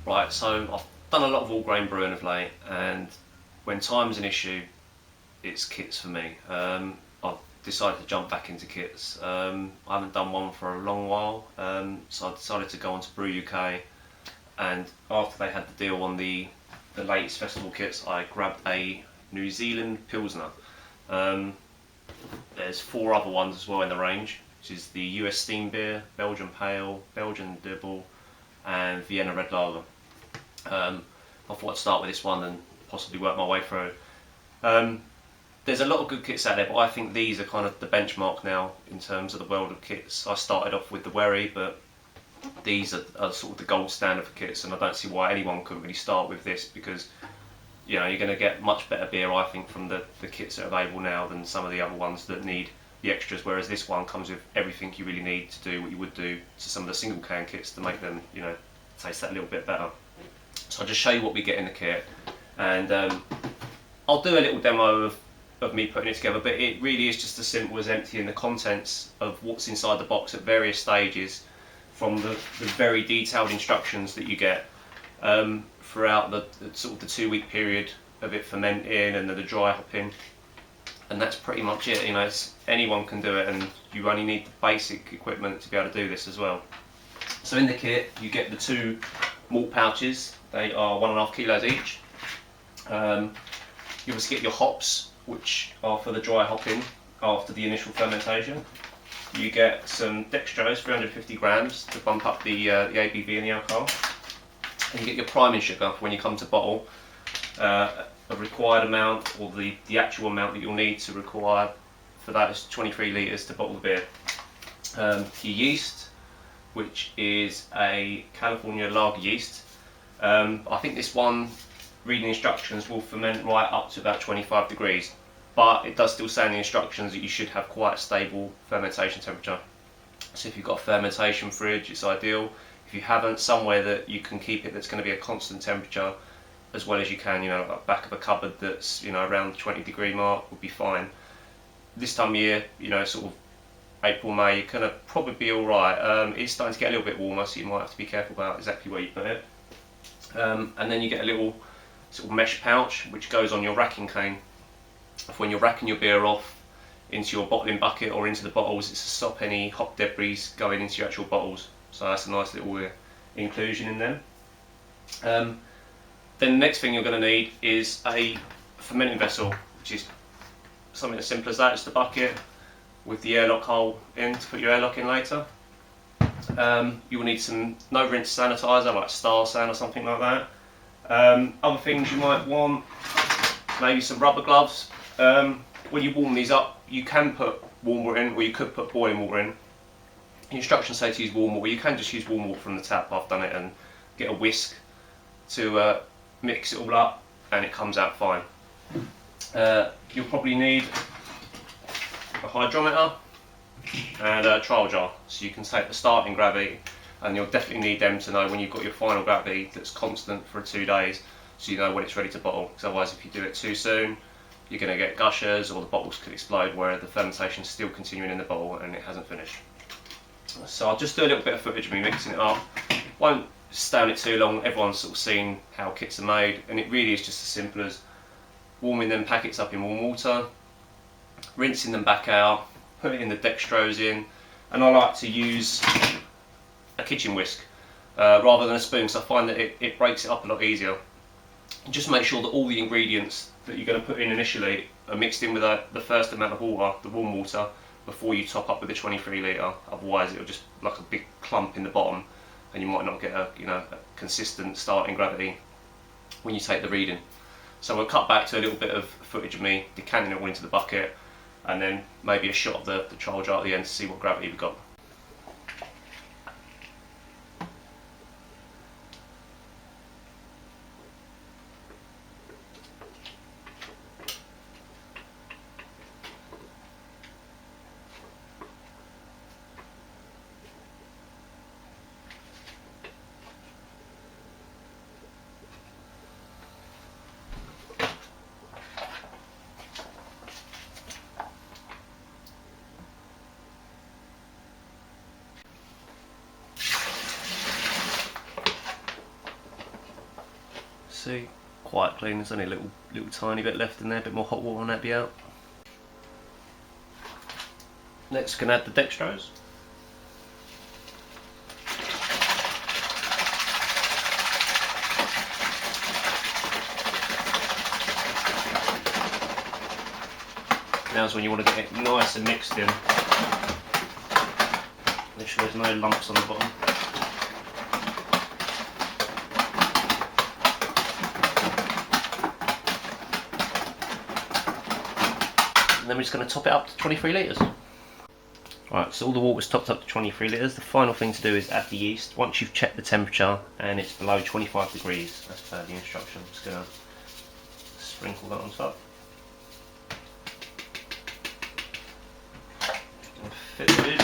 Right, so I've done a lot of all grain brewing of late, and when time's an issue, it's kits for me. I've decided to jump back into kits. I haven't done one for a long while, so I decided to go on to Brewuk, and after they had the deal on the latest festival kits, I grabbed a New Zealand Pilsner. Um, there's 4 other ones as well in the range, which is the US Steam Beer, Belgian Pale, Belgian Dibble, and Vienna Red Lager. I thought I'd start with this one and possibly work my way through. There's a lot of good kits out there, but I think these are kind of the benchmark now in terms of the world of kits. I started off with the Wherry, but these are sort of the gold standard for kits, and I don't see why anyone couldn't really start with this, because you know you're going to get much better beer, I think, from the kits that are available now than some of the other ones that need the extras. Whereas this one comes with everything you really need to do what you would do to some of the single can kits to make them, you know, taste that little bit better. So I'll just show you what we get in the kit, and I'll do a little demo of me putting it together, but it really is just as simple as emptying the contents of what's inside the box at various stages, from the very detailed instructions that you get throughout the sort of the 2-week period of it fermenting and then the dry hopping, and that's pretty much it. You know, anyone can do it, and you only need the basic equipment to be able to do this as well. So in the kit you get the 2 malt pouches. They are 1.5 kilos each. You also get your hops, which are for the dry hopping after the initial fermentation. You get some dextrose, 350 grams, to bump up the ABV and the alcohol. And you get your priming sugar for when you come to bottle, a required amount, or the actual amount that you'll need to require for that is 23 litres to bottle the beer. Your yeast, which is a California lager yeast. I think this one, reading the instructions, will ferment right up to about 25 degrees, but it does still say in the instructions that you should have quite a stable fermentation temperature. So if you've got a fermentation fridge, it's ideal. If you haven't, somewhere that you can keep it that's going to be a constant temperature as well as you can, you know, like back of a cupboard that's, you know, around the 20-degree mark would be fine. This time of year, you know, sort of April, May, you're going to probably be alright. It's starting to get a little bit warmer, so you might have to be careful about exactly where you put it. And then you get a little sort of mesh pouch which goes on your racking cane. When you're racking your beer off into your bottling bucket or into the bottles, it's to stop any hop debris going into your actual bottles. So that's a nice little inclusion in them. Then the next thing you're going to need is a fermenting vessel, which is something as simple as that. It's the bucket with the airlock hole in to put your airlock in later. You will need some no rinse sanitizer like Star San or something like that. Other things you might want, maybe some rubber gloves. When you warm these up, you can put warm water in, or you could put boiling water in. The instructions say to use warm water. You can just use warm water from the tap. I've done it, and get a whisk to mix it all up, and it comes out fine. You'll probably need a hydrometer and a trial jar, so you can take the starting gravity, and you'll definitely need them to know when you've got your final gravity that's constant for 2 days, so you know when it's ready to bottle. Because otherwise, if you do it too soon, you're going to get gushers, or the bottles could explode where the fermentation is still continuing in the bottle and it hasn't finished. So I'll just do a little bit of footage of me mixing it up. Won't stay on it too long. Everyone's sort of seen how kits are made, and it really is just as simple as warming them packets up in warm water, rinsing them back out, putting the dextrose in, and I like to use a kitchen whisk rather than a spoon, because I find that it breaks it up a lot easier. Just make sure that all the ingredients that you're going to put in initially are mixed in with the first amount of water, the warm water, before you top up with the 23 litre. Otherwise it'll just like a big clump in the bottom, and you might not get a consistent starting gravity when you take the reading. So we'll cut back to a little bit of footage of me decanting it all into the bucket, and then maybe a shot of the trial jar at the end to see what gravity we've got. See, quite clean. There's only a little tiny bit left in there. A bit more hot water on that be out. Next, we can add the dextrose. Now's when you want to get it nice and mixed in. Make sure there's no lumps on the bottom. And then we're just going to top it up to 23 litres. Right, so all the water's topped up to 23 litres. The final thing to do is add the yeast. Once you've checked the temperature and it's below 25 degrees, as per the instructions, I'm just going to sprinkle that on top. Fit the lid.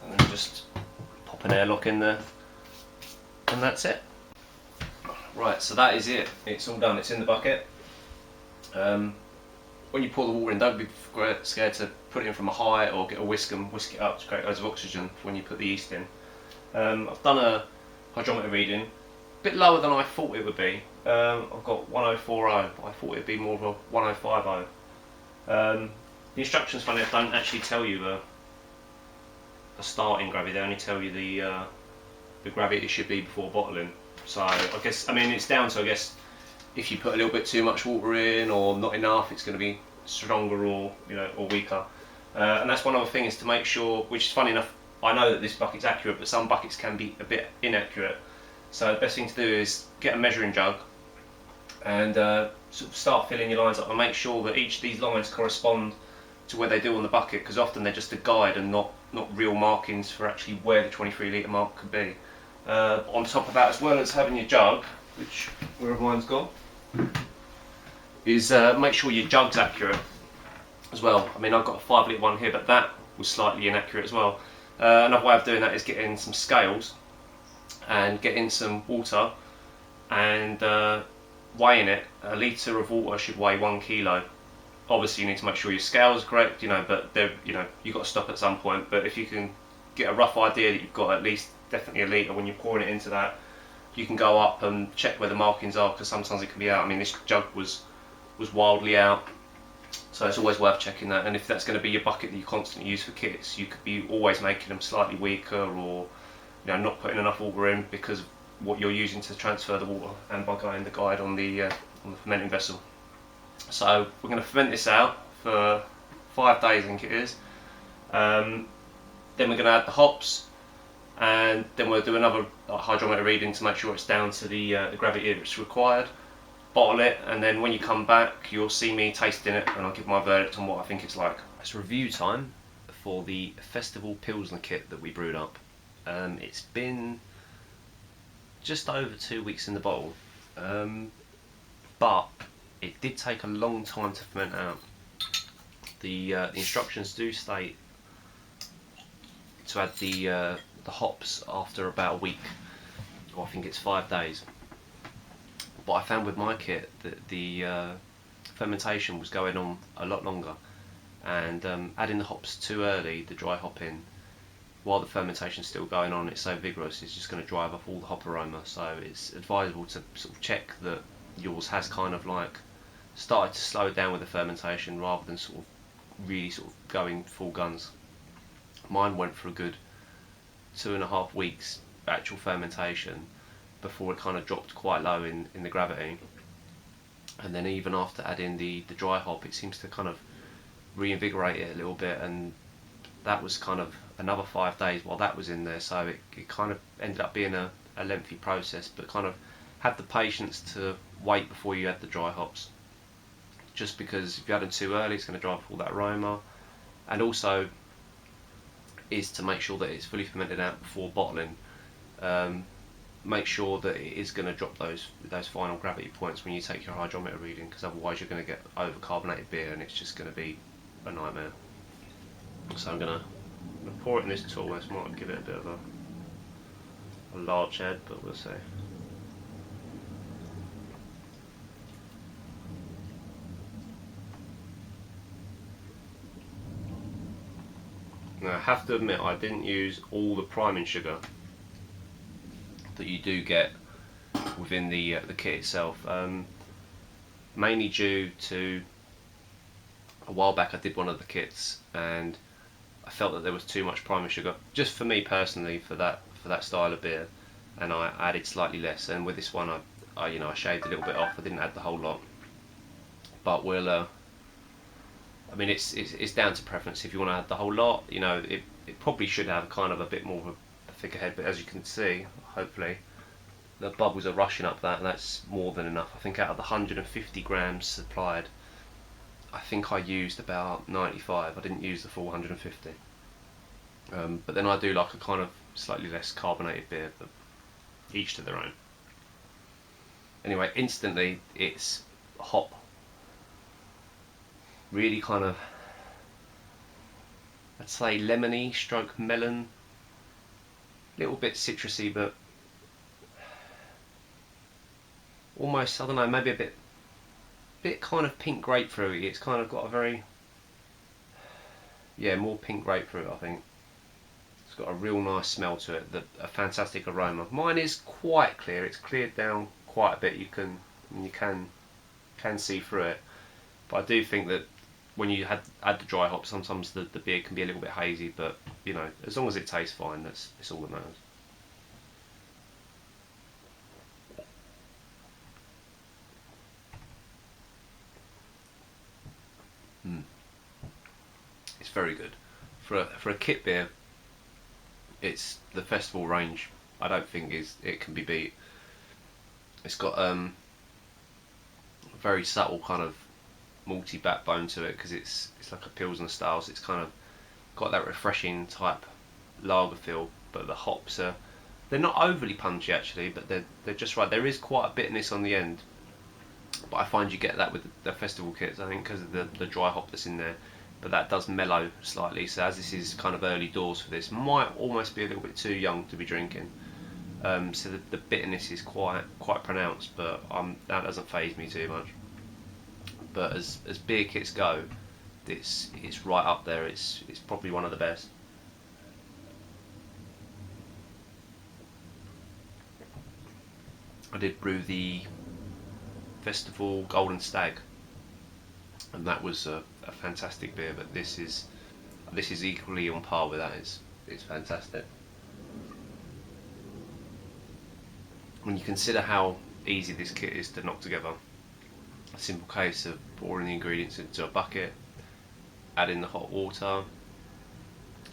And then just pop an airlock in there, and that's it. Right, so that is it. It's all done. It's in the bucket. When you pour the water in, don't be scared to put it in from a height or get a whisk and whisk it up to create loads of oxygen when you put the yeast in. I've done a hydrometer reading, a bit lower than I thought it would be. I've got 1040, but I thought it'd be more of a 1050. The instructions, funny enough, don't actually tell you the starting gravity. They only tell you the gravity it should be before bottling. So I guess, I mean, it's down to, I guess, if you put a little bit too much water in or not enough, it's going to be stronger or, you know, or weaker. And that's one other thing, is to make sure, which is funny enough, I know that this bucket's accurate, but some buckets can be a bit inaccurate. So the best thing to do is get a measuring jug and sort of start filling your lines up, and make sure that each of these lines correspond to where they do on the bucket, because often they're just a guide and not real markings for actually where the 23 litre mark could be. On top of that, as well as having your jug, which wherever mine's gone, is make sure your jug's accurate as well. I mean, I've got a 5 litre one here, but that was slightly inaccurate as well. Another way of doing that is getting some scales and getting some water and weighing it. A litre of water should weigh 1 kilo. Obviously, you need to make sure your scales are correct, you know, but you know, you've got to stop at some point. But if you can get a rough idea that you've got at least definitely a litre when you're pouring it into that, you can go up and check where the markings are, because sometimes it can be out. I mean, this jug was wildly out, so it's always worth checking that. And if that's going to be your bucket that you constantly use for kits, you could be always making them slightly weaker, or, you know, not putting enough water in because of what you're using to transfer the water, and by going the guide on the fermenting vessel. So we're going to ferment this out for 5 days, I think it is. Then we're going to add the hops, and then we'll do another hydrometer reading to make sure it's down to the gravity that's required. Bottle it, and then when you come back, you'll see me tasting it, and I'll give my verdict on what I think it's like. It's review time for the Festival Pilsner kit that we brewed up. It's been just over 2 weeks in the bottle, but it did take a long time to ferment out. The instructions do state to add the hops after about a week, or I think it's 5 days. But I found with my kit that the fermentation was going on a lot longer, and adding the hops too early, the dry hopping, while the fermentation's still going on, it's so vigorous, it's just going to drive off all the hop aroma. So it's advisable to sort of check that yours has kind of like started to slow down with the fermentation, rather than sort of really sort of going full guns. Mine went for a good 2.5 weeks actual fermentation before it kind of dropped quite low in the gravity, and then even after adding the dry hop, it seems to kind of reinvigorate it a little bit, and that was kind of another 5 days while that was in there. So it kind of ended up being a lengthy process, but kind of have the patience to wait before you add the dry hops, just because if you add them too early, it's going to drive off all that aroma. And also is to make sure that it's fully fermented out before bottling. Make sure that it is going to drop those final gravity points when you take your hydrometer reading, because otherwise you're going to get overcarbonated beer and it's just going to be a nightmare. So I'm going to pour it in this tool. This might give it a bit of a large head, but we'll see. Now I have to admit I didn't use all the priming sugar that you do get within the kit itself, mainly due to a while back I did one of the kits and I felt that there was too much priming sugar, just for me personally, for that style of beer, and I added slightly less. And with this one, I shaved a little bit off. I didn't add the whole lot, but we'll. I mean, it's down to preference. If you want to add the whole lot, it probably should have kind of a bit more of a thicker head. But as you can see, hopefully, the bubbles are rushing up that, and that's more than enough. I think out of the 150 grams supplied, I think I used about 95. I didn't use the full 150. But then I do like a kind of slightly less carbonated beer, but each to their own. Anyway, instantly it's hop. Really kind of, I'd say lemony stroke melon. Little bit citrusy, but almost, I don't know, maybe a bit kind of pink grapefruity. It's kind of got a very, more pink grapefruit, I think. It's got a real nice smell to it, a fantastic aroma. Mine is quite clear. It's cleared down quite a bit. You can see through it, but I do think that when you add the dry hop, sometimes the beer can be a little bit hazy. But as long as it tastes fine, that's all that matters. It's very good for a kit beer. It's the festival range. I don't think it can be beat. It's got a very subtle kind of malty backbone to it because it's like a Pilsner style. So it's kind of got that refreshing type lager feel, but the hops they're not overly punchy actually, but they're just right. There is quite a bitterness on the end, but I find you get that with the festival kits, I think, because of the dry hop that's in there. But that does mellow slightly, so as this is kind of early doors for this, might almost be a little bit too young to be drinking. So the bitterness is quite pronounced, but that doesn't faze me too much. But as beer kits go, it's right up there. It's probably one of the best. I did brew the Festival Golden Stag, and that was a fantastic beer. But this is equally on par with that. It's fantastic. When you consider how easy this kit is to knock together, a simple case of pouring the ingredients into a bucket, adding the hot water,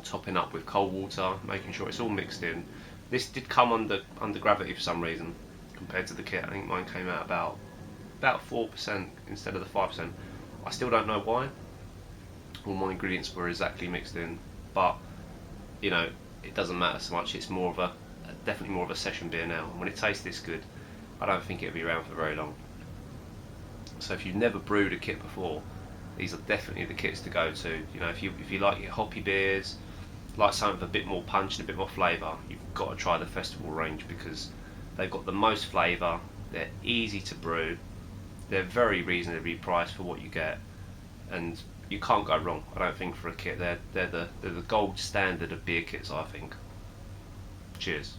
topping up with cold water, making sure it's all mixed in. This did come under gravity for some reason compared to the kit. I think mine came out about 4% instead of the 5%. I still don't know why. All my ingredients were exactly mixed in, but it doesn't matter so much. It's definitely more of a session beer now. And when it tastes this good, I don't think it'll be around for very long. So if you've never brewed a kit before, these are definitely the kits to go to. If you like your hoppy beers, like something with a bit more punch and a bit more flavour, you've got to try the festival range because they've got the most flavour. They're easy to brew. They're very reasonably priced for what you get, and you can't go wrong. I don't think for a kit. They're the gold standard of beer kits, I think. Cheers.